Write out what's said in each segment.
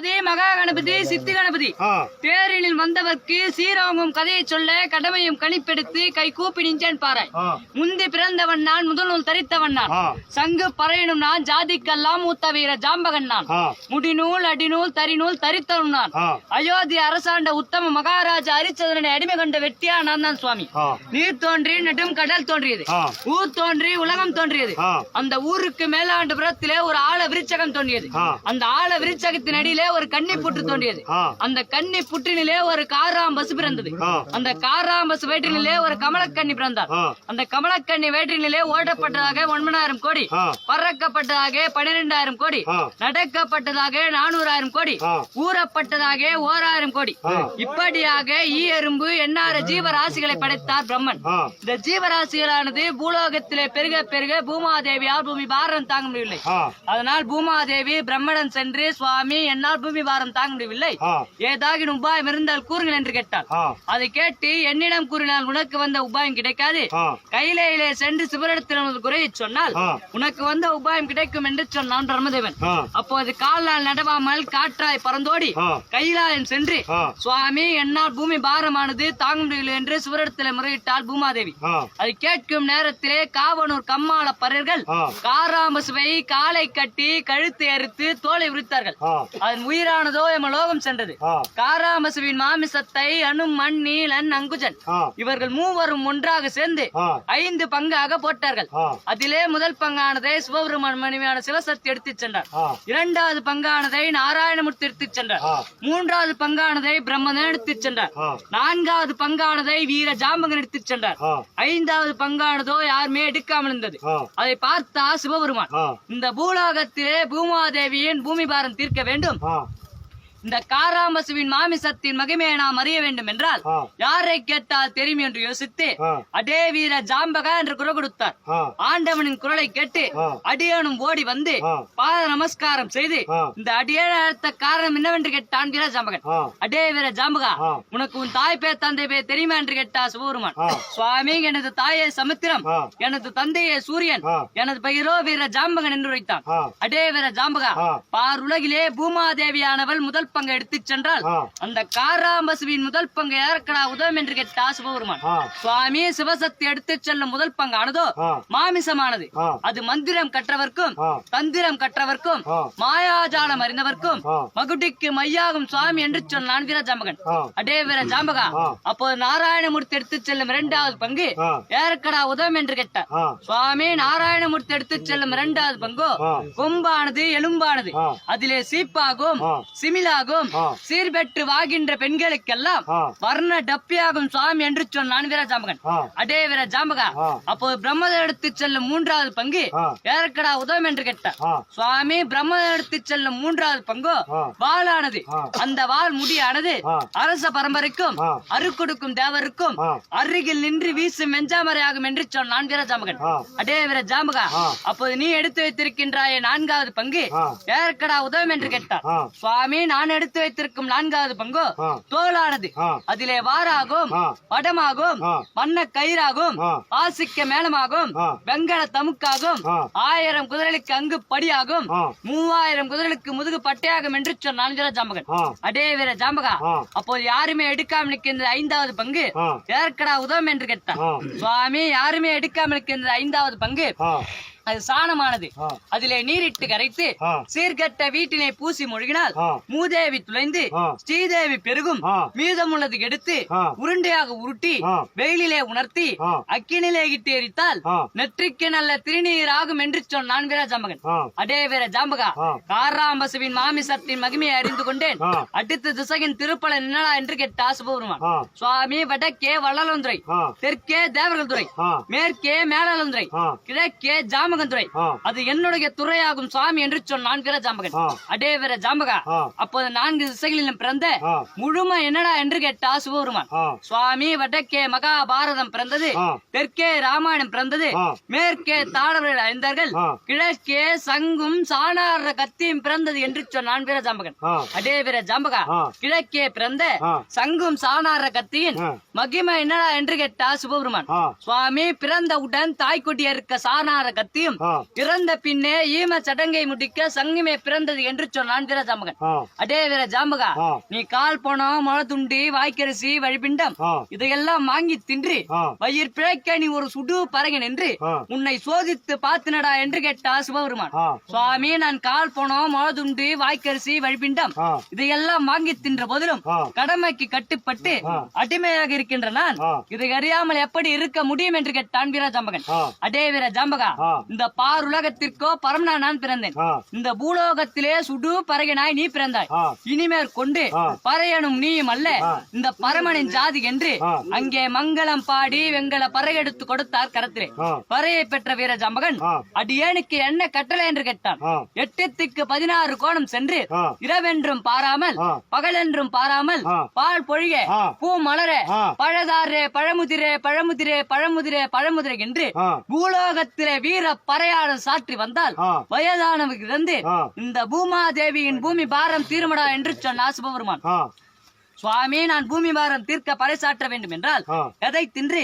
கணபதி மகா கணபதி சித்தி கணபதி தேரினில் வந்தவர்க்கு சீரோங்கும் கதையை சொல்ல கடமையும் கணிப்பெடுத்து கை கூப்பி நின்றேன் பாரு. முந்தி பிறந்தவன் நான், முதல் நூல் தரித்தவன் நான், சங்கு பறையனும் நான், ஜாதிக்கெல்லாம் மூத்த வீர ஜாம்பகன் நான், முடிநூல் அடிநூல் தரிநூல் தரித்தவன் நான், அயோத்தி அரசாண்ட உத்தம மகாராஜா ஹரிச்சந்திரனை அடிமை கொண்ட வெட்டியா நான் தான் சுவாமி. நீர் தோன்றி நெடும் கடல் தோன்றியது, ஊர் தோன்றி உலகம் தோன்றியது, அந்த ஊருக்கு மேலாண்டு புறத்திலே ஒரு ஆழ விருச்சகம் தோன்றியது, அந்த ஆழ விருச்சகத்தின் அடியிலே ஒரு கன்னி புற்று தோன்றியது, அந்த கன்னி புற்றினிலே ஒரு காராம்பசு பிறந்தது, அந்த காராம்பசு வயிற்றினிலே ஒரு கமலக்கண்ணி பிறந்தார், அந்த கமலக்கண்ணி வயிற்றினிலே ஓடப்பட்டதாக 9,000 கோடி, பறக்கப்பட்டதாக 12,000 கோடி, நடக்கப்பட்டதாக 400,000 கோடி, ஊறப்பட்டதாக 1,000 கோடி, இப்படியாக ஈ எறும்பு எண்ணார ஜீவராசிகளை படைத்தார் பிரம்மன். இந்த ஜீவராசிகளானது பூலோகத்திலே பெருக பெருக பூமாதேவியால் பூமி பாரம் தாங்க முடியவில்லை. அதனால் பூமாதேவி பிரம்மடன் சென்று சுவாமி என்னால் பூமி பாரம் தாங்க முடியவில்லை, ஏதாவது உபாயம் இருந்தால் கூறுங்கள் என்று கேட்டார். அதை கேட்டு என்னிடம் கூறினால் உனக்கு வந்த உபாயம் கிடைக்காது, கையிலே சென்று சிவரிடத்தில் குறையை சொன்னால் உனக்கு வந்த உபாயம் கிடைக்கும் என்று சொன்னான் பிரம்மதேவன். அப்போது காலால் நடவாமல் காற்றாய் பறந்தோடி கையிலாயம் சென்று சுவாமி என்னால் பூமி பாரமானது தாங்க முடியவில்லை என்று சிவரிடத்தில் முறையிட்டாள் பூமாதேவி. அதை கேட்கும் நேரத்திலே காவனூர் கம்மாள பரர்கள் காராம்பசுவை காலை கட்டி கழுத்து அறுத்து தோலை உரித்தார்கள். அதன் உயிரானதோ எமலோகம் சென்றது. காராம்பசுவின் மாமிசத்தை அனு மண் நீலன் அங்குஜன் இவர்கள் மூவரும் ஒன்றாக சேர்ந்து 5 பங்காக போட்டார்கள். அதிலே முதல் பங்கானதை சிவபெருமான் மனைவியான சிவசக்தி எடுத்துச் சென்றார், 2வது பங்கானதை நாராயணமூர்த்தி எடுத்துச் சென்றார், 3வது பங்கானதை பிரம்மன் எடுத்துச் சென்றார், 4வது பங்கானதை வீர ஜாம்பகன் எடுத்துச் சென்றார், 5வது பங்கானதோ யாருமே எடுக்காமல் இருந்தது. அதை பார்த்தா சிவபெருமான் இந்த பூலோகத்திலே பூமாதேவியின் பூமி பாரம் தீர்க்க வேண்டும், இந்த காராம்பசுவின் மாமிசத்தின் மகிமையை நாம் அறிய வேண்டும் என்றால் யாரை கேட்டால் தெரியும் என்று யோசித்து அடே வீர ஜாம்பக என்று குரல் கொடுத்தார். ஆண்டவனின் குரலை கேட்டு அடியனும் ஓடி வந்து பாத நமஸ்காரம் செய்து இந்த அடியேன் அழைத்த காரணம் என்னவென்று கேட்டான் வீர ஜாம்பகன். அடே வீர ஜாம்பகா, உனக்கு உன் தாய் பேர் தந்தை பேர் தெரியுமா என்று கேட்டா சிவபெருமான். சுவாமி, எனது தாயே சமுத்திரம், எனது தந்தையே சூரியன், எனது பெயரோ வீர ஜாம்பகன் என்று வைத்தான். அடே வீர ஜாம்பகா, பார் உலகிலே பூமாதேவியானவள் முதல் பங்கை எடுத்துச் சென்றால் அந்த காராம்பசுவின் முதல் பங்கு யாருக்கடா உதவும் என்று கேட்டா சிவபெருமான். சுவாமி, சிவசக்தி எடுத்துச் செல்லும் முதல் பங்கானதோ மாமிசமானது, அது மந்திரம் கற்றவர்க்கும் தந்திரம் கற்றவர்க்கும் மாயாஜாலம் அறிந்தவர்க்கும் மகுடிக்கு மையாகும் சுவாமி என்று சொன்னான் வீர ஜாம்பகன். அடே வீர ஜாம்பகா, அப்போது நாராயணமூர்த்தி எடுத்துச் செல்லும் 2வது பங்கு யாருக்கடா உதவும் என்று கேட்டார். சுவாமி, நாராயணமூர்த்தி எடுத்துச் செல்லும் 2வது பங்கு கொம்பானது எலும்பானது, அதிலே சீப்பாகும் சிமிலா சீர்பெற்று வாகின்ற பெண்களுக்கெல்லாம் வர்ண டப்பியாகும் சுவாமி என்று சொன்னான் வீர ஜாம்பகன். அடே வீர ஜாம்பகா, அப்போது பிரம்மதேவன் எடுத்து செல்லும் 3வது பங்கு யாருக்கடா உதவும் என்று கேட்டார். சுவாமி, பிரம்மதேவன் எடுத்து செல்லும் 3வது பங்கு வாளானது, அந்த வாள் முடியானது அரச பரம்பரைக்கும் அருக்கொடுக்கும் தேவருக்கும் அருகில் நின்று வீசும் வெஞ்சாமரையாகும் என்று சொன்னான் வீர ஜாம்பகன். அடே வீர ஜாம்பகா, அப்போது நீ எடுத்து வைத்திருக்கின்றாய 4வது பங்கு யாருக்கடா உதவும் என்று கேட்டார். சுவாமி, நான் எடுத்து வைத்திருக்கும் 4வது பங்கு தோளானது, அதிலே வாராகும் படமாகும் வண்ண கயிறாகும் ஆசிக்க மேளமாகும் வெங்கல தமுக்காகும் 1000 குதிரைகளுக்கு அங்கு படியாகும் 3000 குதிரைகளுக்கு முதுகு பட்டையாகும் என்று சொன்னான் வீர ஜாம்பகன். அடே வீர ஜாம்பகா, அப்போது யாருமே எடுக்காமல் இருக்கின்ற 5வது பங்கு யாருக்கடா உதவும் என்று கேட்டான். சுவாமி, யாருமே எடுக்காமல் இருக்கின்ற 5வது பங்கு அது சாணமானது, அதிலே நீரிட்டு கரைத்து சீர்கட்ட வீட்டினை பூசி மொழிகினால் மூதேவி துளைந்து ஸ்ரீதேவி பெருகும், மீதமுள்ளது எடுத்து உருண்டையாக உருட்டி வெயிலிலே உணர்த்தி அக்கினிலே இட்டு எரித்தால் நெற்றிக்கு நல்ல திருநீர் ஆகும் என்று சொன்னான் வீர ஜாம்பகன். அடே வீர ஜாம்பகா, காராம்பசுவின் மாமிசத்தின் மகிமையை அறிந்து கொண்டேன், அடுத்த திசையின் திருப்பலன் என்னடா என்று கேட்டா சிவபெருமான். சுவாமி, வடக்கே வள்ளலந்துறை, தெற்கே தேவர்கள் துறை, மேற்கே மேலந்துறை, கிழக்கே ஜாம துறை, அது என்னுடைய துறையாகும் சுவாமி என்று சொன்னான் வீர ஜாம்பகன். அடே வீர ஜாம்பகா, அப்போது 4 திசைகளிலும் பிறந்த முழுமை என்னடா என்று கேட்டா சிவபெருமான். சுவாமி, வடக்கே மகாபாரதம் பிறந்தது, தெற்கே ராமாயணம் பிறந்தது, மேற்கே தாடவர்கள் ஐந்தார்கள், கிழக்கே சங்கும் சாணார கத்தியும் பிறந்தது என்று சொன்னான் வீர ஜாம்பகன். அடே வீர ஜாம்பகா, கிழக்கே பிறந்த சங்கும் சாணார கத்தியின் மகிமை என்னடா என்று கேட்டா சிவபெருமான். சுவாமி, பிறந்தவுடன் தாய்க்குட்டிய இருக்க சாணார கத்தி பார்வதியும் இறந்த பின்னே ஈம சடங்கை முடிக்க சங்கமே பிறந்தது என்று சொன்னான் வீர ஜாம்பகன். அடே வீர ஜாம்பகா, நீ கால் போனோம், முளத்துண்டி, வாய்க்கரிசி, வழிபிண்டம் இதையெல்லாம் வாங்கி தின்று வயிறு பிழைக்க நீ ஒரு சுடு பறகன் என்று உன்னை சோதித்து பார்த்துனடா என்று கேட்டா சிவபெருமான். சுவாமி, நான் கால் போனோம், முளத்துண்டி, வாய்க்கரிசி, வழிபிண்டம் இதையெல்லாம் வாங்கி தின்ற போதிலும் கடமைக்கு கட்டுப்பட்டு அடிமையாக இருக்கின்ற நான் இதை அறியாமல் எப்படி இருக்க முடியும் என்று கேட்டான் வீர ஜாம்பகன். அடே வீர ஜாம்பகா, இந்த பார் உலகத்திற்கோ பரமனா நான் பிறந்தேன். இந்த பூலோகத்திலே சுடு பறகனாய் நீ பிறந்தாய். இனிமேற் கொண்டு பறையனும் நீயும் அல்ல, இந்த பரமனின் ஜாதி என்று அங்கே மங்களம் பாடி வெங்கல பறை எடுத்து கொடுத்தார் கரத்திலே. பறையை பெற்ற வீர ஜாம்பகன் அடியேனுக்கு என்ன கட்டளை என்று கேட்டான். 8க்கு 16 கோணம் சென்று இரவென்றும் பாராமல் பகலென்றும் பாராமல் பால் பொழிய பூ மலர பழதாரே பழமுதிரே பழமுதிரே பழமுதிரே பழமுதிரே என்று பூலோகத்திலே வீர பறையாளர் சாற்றி வந்தால் வயதானவர்கள் இருந்து இந்த பூமாதேவியின் பூமி பாரம் தீருமடா என்று சொன்னார் சிவபெருமான். சுவாமி, நான் பூமி பாரம் தீர்க்க பறைசாற்ற வேண்டும் என்றால் எதை தின்று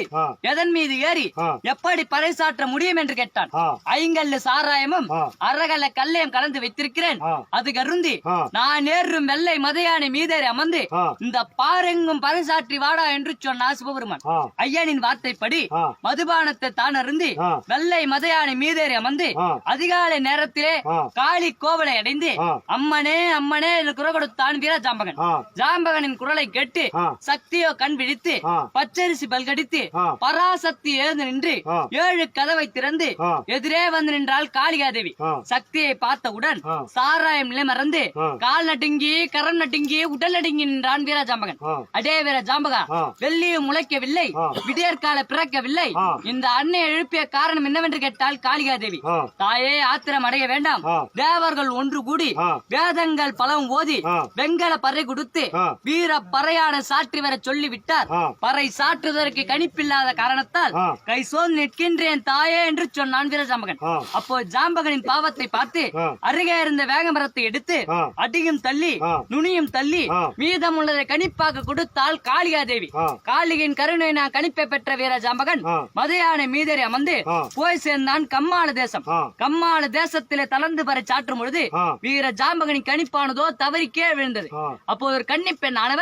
எதன் மீது ஏறி எப்படி பறைசாற்ற முடியும் என்று கேட்டான். 5 சாராயமும் அரகல கல்லையும் கலந்து வைத்திருக்கிறேன், அது கருந்தி நான் ஏறும் வெள்ளை மதையானை மீதேறி அமர்ந்து இந்த பாரெங்கும் பறைசாற்றி வாடா என்று சொன்னார் சிவபெருமான். ஐயனின் வார்த்தைப்படி மதுபானத்தை தான் அருந்தி வெள்ளை மதையானை மீதேறி அமர்ந்து அதிகாலை நேரத்திலே காளி கோவலை அடைந்து அம்மனே அம்மனே என்று குரல் கொடுத்தான் வீர ஜாம்பகன். ஜாம்பகனின் குரலை கேட்டு சக்தியோ கண் விழித்து பச்சரிசி பல்கடித்து பராசக்தி எழுந்து நின்று 7 கதவை திறந்து எதிரே வந்து நின்றாள் காளிகாதேவி. சக்தியை பார்த்தவுடன் சாராயம் நிலை மறந்து கால் நடுங்கி கரம் நடுங்கி உடல் நடுங்கி நின்றான் வீர ஜாம்பகன். அடே வீர ஜாம்பகா, வெள்ளியும் முளைக்கவில்லை, விடியற்கால பிறக்கவில்லை, இந்த அன்னை எழுப்பிய காரணம் என்னவென்று கேட்டால் காளிகாதேவி. தாயே, ஆத்திரம் அடைய வேண்டாம். தேவர்கள் ஒன்று கூடி வேதங்கள் பலவும் ஓதி வெங்கல பறை கொடுத்து வீர பறையாட சாற்றி வர சொல்லி விட்டார். பறை சாற்றுவதற்கு கணிப்பில்லாத காரணத்தால் கை சோர்ந்து நிற்கின்றேன் தாயே என்று சொன்னான் வீர ஜாம்பகன். அப்போ ஜாம்பகனின் பாவத்தை பார்த்து அருகே இருந்த வேகமரத்தை எடுத்து அடியும் தள்ளி நுனியும் தள்ளி மீதம் உள்ளதை கணிப்பாக கொடுத்தால் காளிகாதேவி. காளியின் கருணை நான் கணிப்பை பெற்ற வீர ஜாம்பகன் மதையானை மீதேறி அமர்ந்து போய் சேர்ந்தான் கம்மாள தேசம். கம்மாள தேசத்திலே தளர்ந்து பறை சாற்றும் பொழுது வீர ஜாம்பகனின் கணிப்பானதோ தவறி கீழே விழுந்தது. அப்போது ஒரு கன்னி பெண் ஆனவள்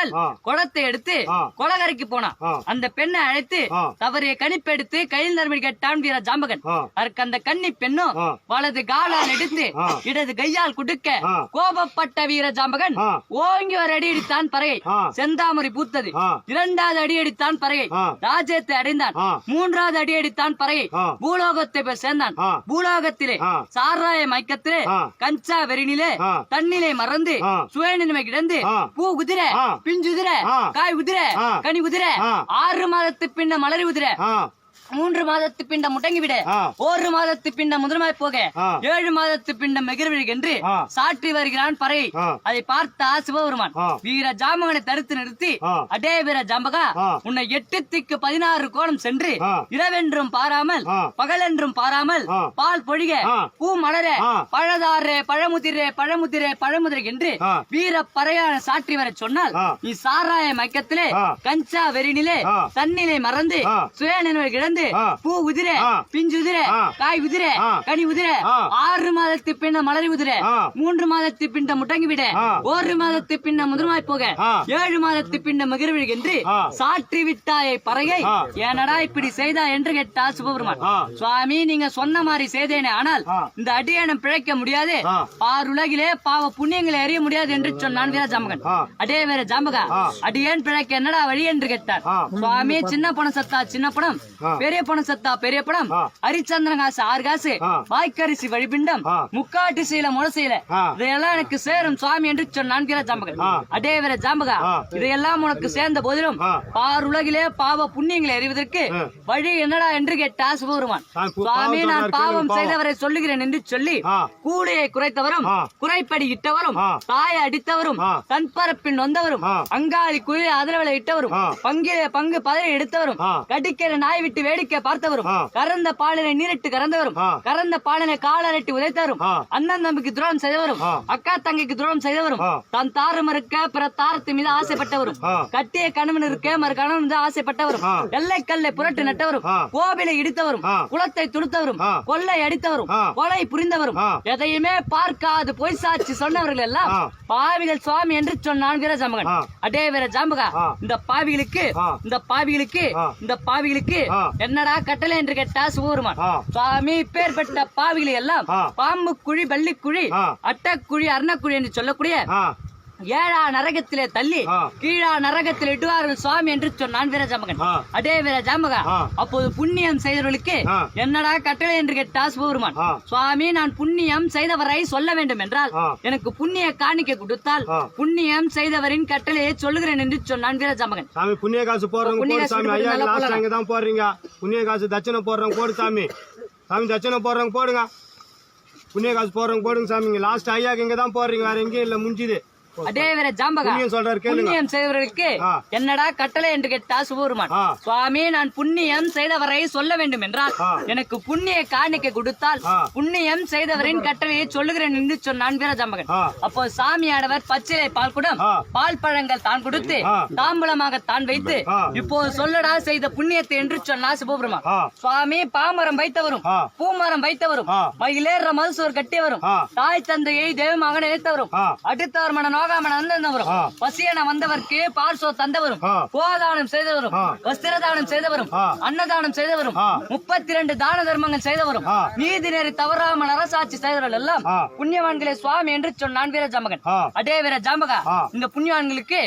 குளத்தை எடுத்து கொலகரைக்கு போனா. அந்த பெண்ணை அழைத்து தவறிய கணிப்பெடுத்து கையில் நறுமணி கேட்டான் வீர ஜாம்பகன். அதற்கு அந்த கன்னி பெண்ணும் வலது காலால் எடுத்து இடது கையால் குடுக்க கோபப்பட்ட வீர ஜாம்பகன் ஓங்கி ஒரு அடி அடித்தான் பறையை. செந்தாமரை பூத்தது. 2வது அடி அடித்தான் பறையை. ராஜ்யத்தை அடைந்தான். 3வது அடி அடித்தான் பறையை. பூலோகத்தை போய் சேர்ந்தான். பூலோகத்திலே சாராய மயக்கத்திலே கஞ்சா வெறினிலே தண்ணிலே மறந்து சுயநிலைமை கிடந்து பூ குதிர பிஞ்சுதிர காய் உதிர கனி உதிர 6 மாதத்து பின்ன மலரி உதிர 3 மாதத்து பிண்டம் முடங்கி விட 1 மாதத்து பிண்டம் முதலமாய் போக 7 மாதத்து பிண்டம் எகிர்விழு என்று சாற்றி வருகிறான் பறை. அதை பார்த்த சிவபெருமான் வீர ஜாம்பகனை தடுத்து நிறுத்தி, அடே வீர ஜாம்பகா, உன்னை 8க்கு 16 கோணம் சென்று இரவென்றும் பாராமல் பகலென்றும் பாராமல் பால் பொழிக பூ மலர பழதாரே பழமுதிரே பழமுதிரே பழமுதிரை என்று வீர பறையான சாற்றி வர சொன்னால் நீ சாராய மயக்கத்திலே கஞ்சா வெறினிலே தண்ணிலே மறந்து சுய நினைவு கிடந்து பூ உதிர பிஞ்சு உதிர காய் உதிர கனி உதிர 6 மாதத்து பின்ன மலரி உதிர 3 மாதத்து பின்ன முடங்கி விட 1 மாதத்து பின்ன முதலமாய் போக 7 மாதத்து பின்ன மகிழ்விழு என்று சாற்றி விட்டாயை பறையை ஏனடா இப்படி செய்தா என்று கேட்டா சிவபெருமான். சுவாமி, நீங்க சொன்ன மாதிரி செய்தேனே, ஆனால் இந்த அடியேனம் பிழைக்க முடியாது, பாருலகிலே பாவ புண்ணியங்களை அறிய முடியாது என்று சொன்னான் வீர ஜாம்பகன். அடே வீர ஜாம்பகா, அடியேன் பிழைக்க என்னடா வழி என்று கேட்டார். சுவாமி, சின்ன பணம் சத்தா சின்ன பணம், பெரிய பணம் சத்தா பெரிய பணம், ஹரிச்சந்திரன் காசு 6 காசு, வாய்க்கரிசி வழிபிண்டம், முக்காட்டு சீல முளசீல, இதையெல்லாம் எனக்கு சேரும் சுவாமி என்று சொன்னான் வீர ஜாம்பகன். அடே வீர ஜாம்பகா, இதையெல்லாம் உனக்கு சேர்ந்த போதிலும் பாருலகிலே பாவ புண்ணியங்களை அறிவதற்கு வழி என்னடா என்று கேட்டா சிவபெருமான். சுவாமி, நான் பாவம் செய்தவரை சொல்லுகிறேன் என்று சொல்லி கூடையை குறைத்தவரும் குறைப்படி இட்டவரும் தாயை அடித்தவரும் தன்பரப்பில் நொந்தவரும் அங்காளி குயிலை அதிரவலை இட்டவரும் பங்கிலே பங்கு பதவி எடுத்தவரும் கடிக்கிற நாய் விட்டு வேடிக்கை பார்த்தவரும் கறந்த பாலினை நீரிட்டு கறந்தவரும் கறந்த பாலினை காலரட்டி உதைத்தவரும் அண்ணன் தம்பிக்கு துரோகம் செய்தவரும் அக்கா தங்கைக்கு துரோகம் செய்தவரும் தான் தாரம் இருக்க பிற தாரத்து மீது ஆசைப்பட்டவரும் கட்டிய கணவன் இருக்க மறு கணவன் மீது ஆசைப்பட்டவரும் எல்லை கல்லை புரட்டு நட்டவரும் கோவிலை இடித்தவரும் குளத்தை துடுத்தவரும் கொள்ளை அடித்தவரும் கொலை புரிந்தவரும் எதையுமே பார்க்காது பொய் சாட்சி சொன்னவர்கள் எல்லாம் பாவிகள் சுவாமி என்று சொன்னான் வீரஜாம்பகன். அடே வீரஜாம்பகா, இந்த பாவிகளுக்கு என்னடா கட்டளை என்று கேட்டா சிவபெருமான். சுவாமி பேர்பட்ட பாவிகளை எல்லாம் பாம்பு குழி பள்ளி குழி அட்டக்குழி அர்ணக்குழி என்று சொல்லக்கூடிய ஏழா நரகத்திலே தள்ளி கீழா நரகத்தில் இட்டுவார்கள் சுவாமி என்று சொன்னான் வீரஜாம்பகன். அடே வீரஜாம்பகா, அப்போது புண்ணியம் செய்தவர்களுக்கு என்னடா கட்டளை என்று கேட்டா சிவபெருமான். சுவாமி, நான் புண்ணியம் செய்தவரை சொல்ல வேண்டும் என்றால் எனக்கு புண்ணிய காணிக்கை கொடுத்தால் புண்ணியம் செய்தவரின் கட்டளையை சொல்லுகிறேன் என்று சொன்னான் வீரஜாம்பகன். சாமி, புண்ணிய காசு போடுறவங்க போடுறீங்க, புண்ணிய காசு தட்சணை போடுறவங்க போடு சாமி. சாமி, தட்சணை போடுறவங்க போடுங்க, புண்ணிய காசு போடுறவங்க போடுங்க சாமி. லாஸ்ட் ஐயாக்கு இங்க தான் போடுறீங்க, வேற எங்கேயும் இல்ல, முடிஞ்சுது. அதே வேற ஜாம்பகா, புண்ணியம் செய்தவர்களுக்கு என்னடா கட்டளை என்று கேட்டா சிவபெருமான். சுவாமி, நான் புண்ணியம் செய்தவரை சொல்ல வேண்டும் என்றால் எனக்கு புண்ணிய காணிக்கை கொடுத்தால் புண்ணியம் செய்தவரின் கட்டளையை சொல்லுகிறேன் என்று சொன்னான் வீரஜாம்பகன். அப்போ சாமியானவர் பச்சிலை பால் குடம் பால் பழங்கள் தான் கொடுத்து தாம்பூலமாக தான் வைத்து இப்போது சொல்லடா செய்த புண்ணியத்தை என்று சொன்னார் சிவபெருமான். சுவாமி, பாமரம் வைத்தவரும் பூமரம் வைத்தவரும் மயிலேற மதுசூர் கட்டியவரும் தாய் தந்தையை தெய்வமாக நினைத்தவரும் அடுத்தவர் மன வந்தவரும் பசியன வந்தவர்க்கு பார்சோ தந்தவரும் கோதானம் செய்தவரும் வஸ்திரதானம் செய்தவரும் அன்னதானம் செய்தவரும் 32 தான தர்மங்கள் செய்தவரும் நீதி நெறி தவறாமல் அரசாட்சி செய்தவர்கள் எல்லாம் புண்ணியவான்களே சுவாமி என்று சொன்னான் வீரஜாம்பகன். அடே வீரஜாம்பகா, இந்த புண்ணியவான்களுக்கு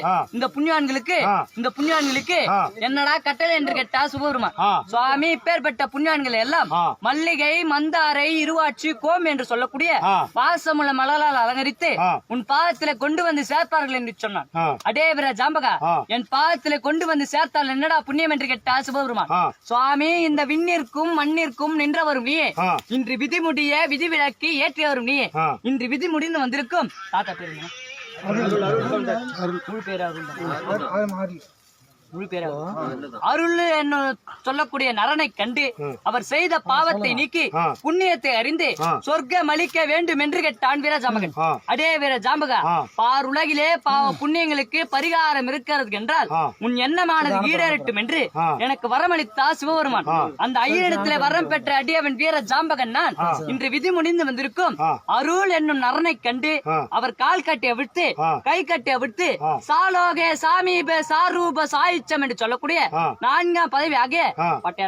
என்னடா கட்டளை என்று கேட்டா சிவபெருமான். சுவாமி, பேர்பட்ட புண்ணியவான்களை எல்லாம் மல்லிகை மந்தாரை இருவாட்சி கோம் என்று சொல்லக்கூடிய வாசமுள்ள மலரால் அலங்கரித்து உன் பாதத்திலே கொண்டு வந்து சேர்த்தார்கள் என்று சொன்னான். அடே வீரஜாம்பகா, என் பாதத்திலே கொண்டு வந்து சேர்த்தால் என்னடா புண்ணியம் என்று கேட்டா சிவபெருமான். சுவாமி, இந்த விண்ணிற்கும் மண்ணிற்கும் நின்றவரும் நீயே, இன்று விதி முடிய விதி விலக்கி ஏற்றியவரும் நீயே, இன்று விதி முடிந்து வந்திருக்கும் தாத்தா பேரு அருள் என்ன சொல்லக்கூடிய நரனை கண்டு அவர் செய்த பாவத்தை நீக்கி புண்ணியத்தை அறிந்து சொர்க்கம் அளிக்க வேண்டும் என்று கேட்டான் வீரஜாம்பகன். அடே வீரஜாம்பகா, பாருலகிலே பாவ புண்ணியங்களுக்கு பரிகாரம் இருக்கிறது என்றால் உன் எண்ணமானது ஈடேறட்டும் என்று எனக்கு வரமளித்தா சிவபெருமான். அந்த ஐயனிடத்திலே வரம் பெற்ற அடியவன் வீரஜாம்பகன் நான் இன்று விதி முடிந்து வந்திருக்கும் அருள் என்னும் நரனை கண்டு அவர் கால் கட்டிய விட்டு கை கட்டிய விட்டு சாலோகே சாமீப சாரூப சாய் என்று சொல்லக்கூடிய 4ஆம் பதவி ஆகிய பட்டையா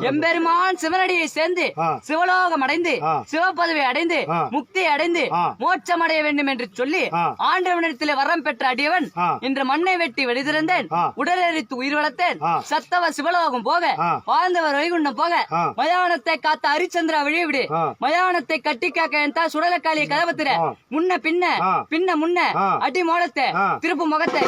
எம்பெருமான் சிவனடியை சேர்ந்து சிவலோகம் அடைந்து சிவபதவி அடைந்து முக்தி அடைந்து மோட்சம் அடைய வேண்டும் என்று சொல்லி ஆண்டவனிடத்திலே வரம் பெற்ற அடியவன் இன்று மண்ணை வெட்டி வெளிதிருந்தேன், உடலெரித்து உயிர் வளர்த்தேன், சத்தவர் சிவலோகம் போக வாழ்ந்தவர் வைகுண்டம் போக மயானத்தை காத்த ஹரிச்சந்திரா வழிவிடு, மயானத்தை கட்டி காக்க என் சுடலக்காளியை கதவத்திர முன்ன பின்ன பின்ன முன்ன அடி மோளத்தை திருப்பு முகத்தை